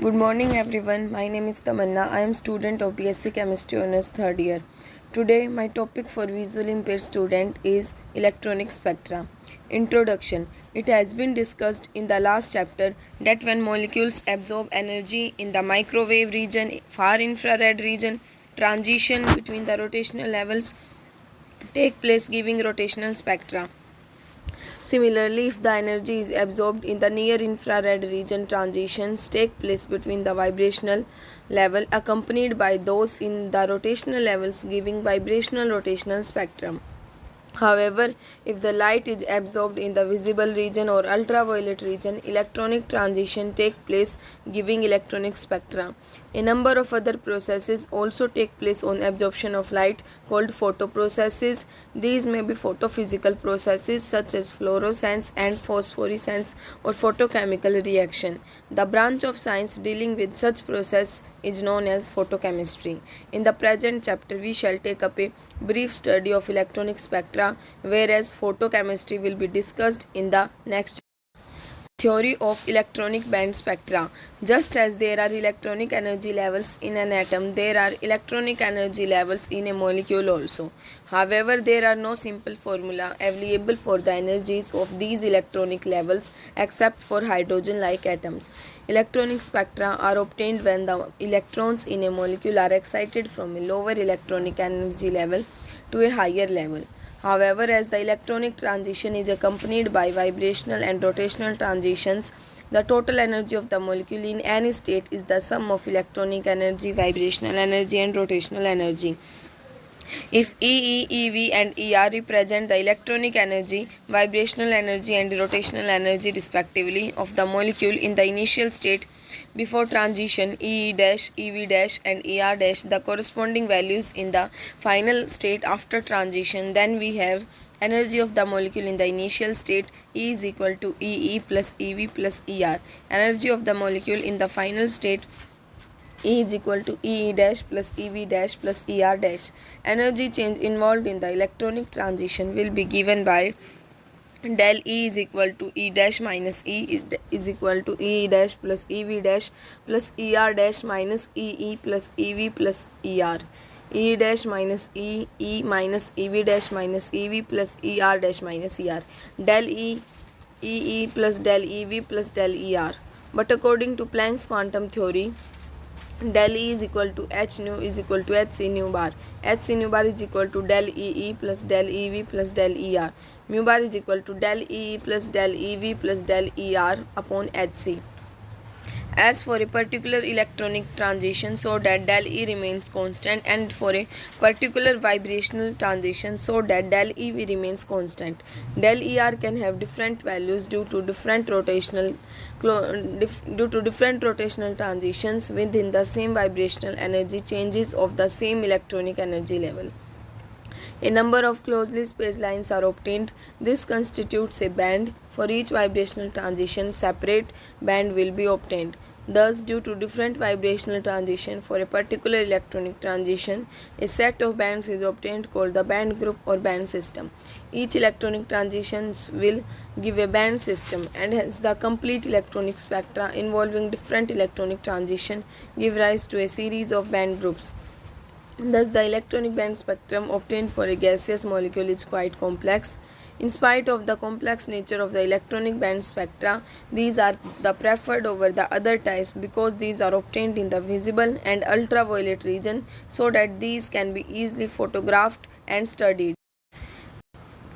Good morning everyone. My name is Tamanna. I am student of BSc Chemistry Honors 3rd year. Today my topic for visually impaired student is electronic spectra. Introduction. It has been discussed in the last chapter that when molecules absorb energy in the microwave region, far infrared region, transition between the rotational levels take place giving rotational spectra. Similarly, if the energy is absorbed in the near infrared region, transitions take place between the vibrational level accompanied by those in the rotational levels giving vibrational rotational spectrum. However, if the light is absorbed in the visible region or ultraviolet region, electronic transition take place giving electronic spectra. A number of other processes also take place on absorption of light called photoprocesses. These may be photophysical processes such as fluorescence and phosphorescence or photochemical reaction. The branch of science dealing with such process is known as photochemistry. In the present chapter, we shall take up a brief study of electronic spectra, whereas photochemistry will be discussed in the next. Theory of electronic band spectra. Just as there are electronic energy levels in an atom, there are electronic energy levels in a molecule also. However, there are no simple formula available for the energies of these electronic levels except for hydrogen-like atoms. Electronic spectra are obtained when the electrons in a molecule are excited from a lower electronic energy level to a higher level. However, as the electronic transition is accompanied by vibrational and rotational transitions, the total energy of the molecule in any state is the sum of electronic energy, vibrational energy, and rotational energy. If EE, EV, and ER represent the electronic energy, vibrational energy, and rotational energy respectively of the molecule in the initial state before transition, EE dash, EV dash, and ER dash, the corresponding values in the final state after transition, then we have energy of the molecule in the initial state E is equal to EE plus EV plus ER. Energy of the molecule in the final state E is equal to EE dash plus EV dash plus ER dash. Energy change involved in the electronic transition will be given by del E is equal to E dash minus E is equal to E dash plus EV dash plus ER dash minus EE plus EV plus ER. E dash minus E minus EV dash minus EV plus ER dash minus ER. Del EE plus del EV plus del ER. But according to Planck's quantum theory, del E is equal to H nu is equal to H C nu bar. H C nu bar is equal to del EE plus del EV plus del ER. Mu bar is equal to del EE plus del EV plus del ER upon HC. As for a particular electronic transition, so that del E remains constant, and for a particular vibrational transition, so that del EV remains constant. Del ER can have different values due to different rotational transitions within the same vibrational energy changes of the same electronic energy level. A number of closely spaced lines are obtained. This constitutes a band. For each vibrational transition, separate band will be obtained. Thus, due to different vibrational transition for a particular electronic transition, a set of bands is obtained called the band group or band system. Each electronic transition will give a band system, and hence the complete electronic spectra involving different electronic transition give rise to a series of band groups. Thus, the electronic band spectrum obtained for a gaseous molecule is quite complex. In spite of the complex nature of the electronic band spectra, these are the preferred over the other types because these are obtained in the visible and ultraviolet region, so that these can be easily photographed and studied.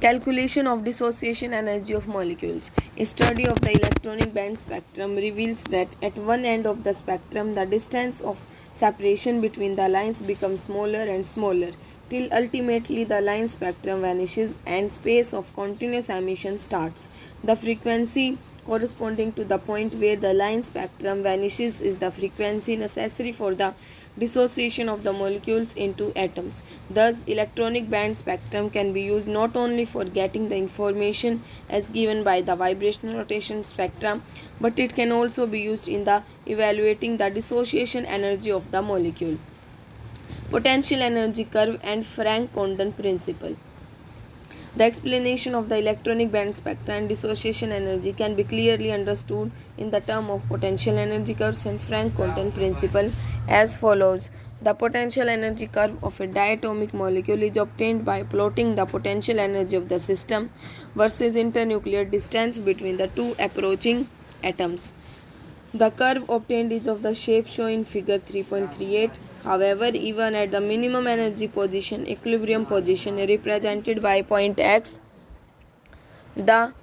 Calculation of dissociation energy of molecules. A study of the electronic band spectrum reveals that at one end of the spectrum, the distance of separation between the lines becomes smaller and smaller, till ultimately the line spectrum vanishes and space of continuous emission starts. The frequency corresponding to the point where the line spectrum vanishes is the frequency necessary for the dissociation of the molecules into atoms. Thus, electronic band spectrum can be used not only for getting the information as given by the vibrational rotation spectrum, but it can also be used in the evaluating the dissociation energy of the molecule. Potential energy curve and Frank-Condon principle. The explanation of the electronic band spectra and dissociation energy can be clearly understood in the term of potential energy curves and Frank-Condon principle as follows. The potential energy curve of a diatomic molecule is obtained by plotting the potential energy of the system versus internuclear distance between the two approaching atoms. The curve obtained is of the shape shown in figure 3.38. However, even at the minimum energy position, equilibrium position represented by point X, the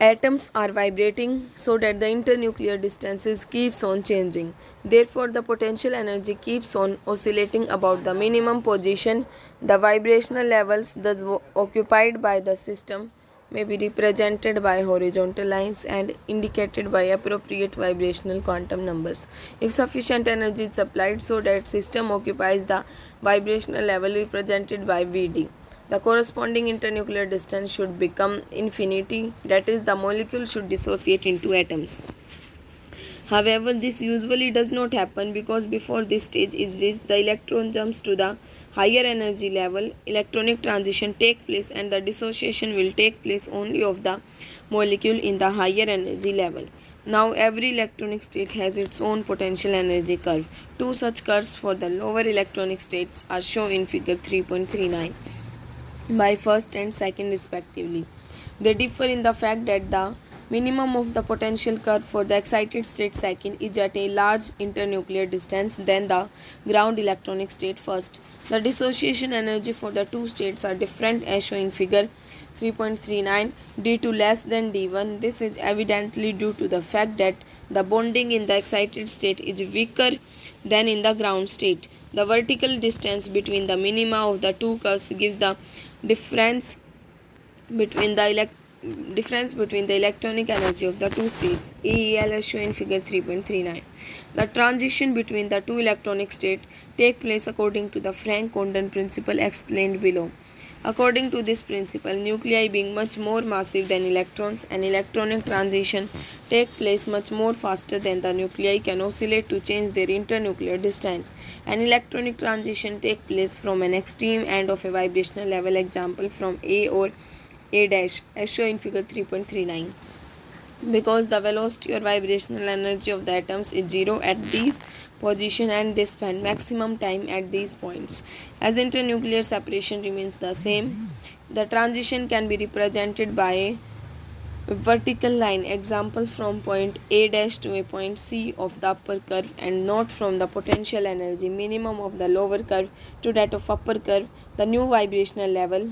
atoms are vibrating so that the internuclear distances keeps on changing. Therefore, the potential energy keeps on oscillating about the minimum position. The vibrational levels thus occupied by the system may be represented by horizontal lines and indicated by appropriate vibrational quantum numbers. If sufficient energy is supplied so that system occupies the vibrational level represented by Vd, the corresponding internuclear distance should become infinity, that is, the molecule should dissociate into atoms. However, this usually does not happen because before this stage is reached, the electron jumps to the higher energy level, electronic transition takes place and the dissociation will take place only of the molecule in the higher energy level. Now, every electronic state has its own potential energy curve. Two such curves for the lower electronic states are shown in figure 3.39 by first and second respectively. They differ in the fact that the minimum of the potential curve for the excited state second is at a large internuclear distance than the ground electronic state first. The dissociation energy for the two states are different as shown in figure 3.39 d2 less than d1. This is evidently due to the fact that the bonding in the excited state is weaker than in the ground state. The vertical distance between the minima of the two curves gives the difference between the electronic energy of the two states. AEL as shown in figure 3.39. The transition between the two electronic states take place according to the Frank-Condon principle explained below. According to this principle, nuclei being much more massive than electrons, an electronic transition take place much more faster than the nuclei can oscillate to change their internuclear distance. An electronic transition take place from an extreme end of a vibrational level, example from A or A dash as shown in figure 3.39. Because the velocity or vibrational energy of the atoms is zero at these positions and they spend maximum time at these points. As internuclear separation remains the same, the transition can be represented by a vertical line, example from point A dash to a point C of the upper curve, and not from the potential energy minimum of the lower curve to that of upper curve. The new vibrational level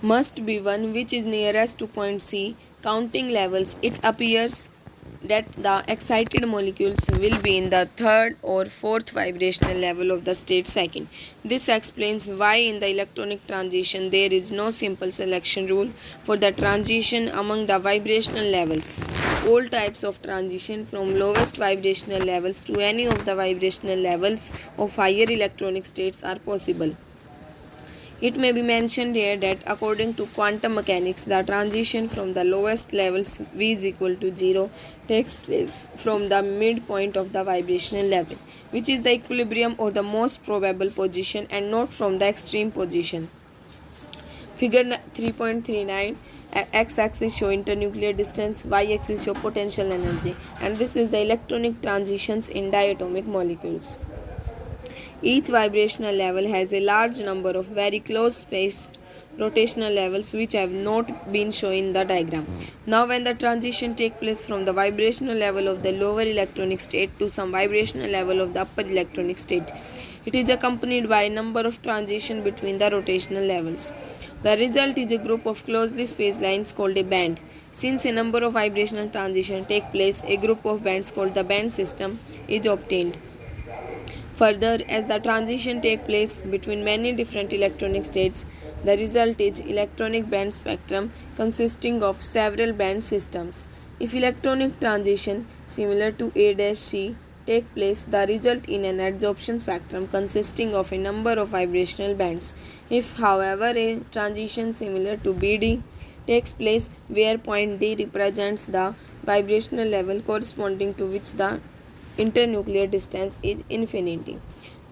must be one which is nearest to point C. Counting levels, it appears that the excited molecules will be in the third or fourth vibrational level of the state second. This explains why in the electronic transition there is no simple selection rule for the transition among the vibrational levels. All types of transition from lowest vibrational levels to any of the vibrational levels of higher electronic states are possible. It may be mentioned here that according to quantum mechanics, the transition from the lowest levels V is equal to 0 takes place from the midpoint of the vibrational level, which is the equilibrium or the most probable position, and not from the extreme position. Figure 3.39, x-axis show internuclear distance, y-axis show potential energy, and this is the electronic transitions in diatomic molecules. Each vibrational level has a large number of very close spaced rotational levels which have not been shown in the diagram. Now when the transition takes place from the vibrational level of the lower electronic state to some vibrational level of the upper electronic state, it is accompanied by a number of transitions between the rotational levels. The result is a group of closely spaced lines called a band. Since a number of vibrational transitions take place, a group of bands called the band system is obtained. Further, as the transition takes place between many different electronic states, the result is electronic band spectrum consisting of several band systems. If electronic transition similar to A-C take place, the result in an adsorption spectrum consisting of a number of vibrational bands. If, however, a transition similar to BD takes place where point D represents the vibrational level corresponding to which the internuclear distance is infinity,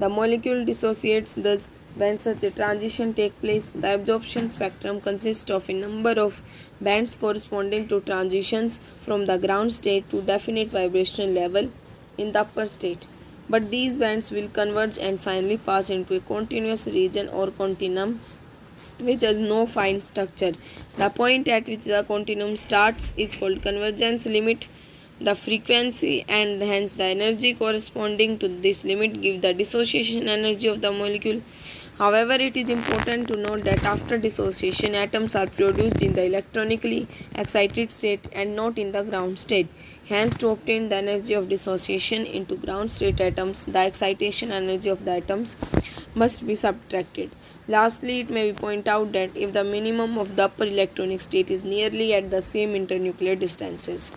the molecule dissociates, thus When such a transition takes place, the absorption spectrum consists of a number of bands corresponding to transitions from the ground state to definite vibrational level in the upper state. But these bands will converge and finally pass into a continuous region or continuum which has no fine structure. The point at which the continuum starts is called convergence limit. The frequency and hence the energy corresponding to this limit give the dissociation energy of the molecule. However, it is important to note that after dissociation, atoms are produced in the electronically excited state and not in the ground state. Hence, to obtain the energy of dissociation into ground state atoms, the excitation energy of the atoms must be subtracted. Lastly, it may be pointed out that if the minimum of the upper electronic state is nearly at the same internuclear distances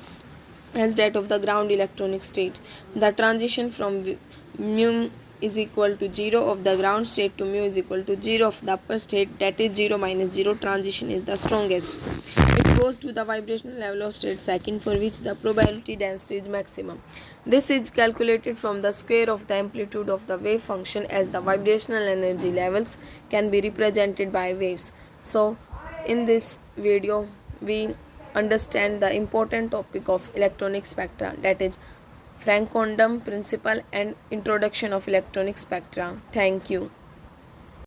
as that of the ground electronic state, the transition from mu is equal to 0 of the ground state to mu is equal to 0 of the upper state, that is 0 minus 0 transition is the strongest. It goes to the vibrational level of state second for which the probability density is maximum. This is calculated from the square of the amplitude of the wave function as the vibrational energy levels can be represented by waves. So, in this video, we understand the important topic of electronic spectra, that is Frank Condon principle and introduction of electronic spectra. Thank you.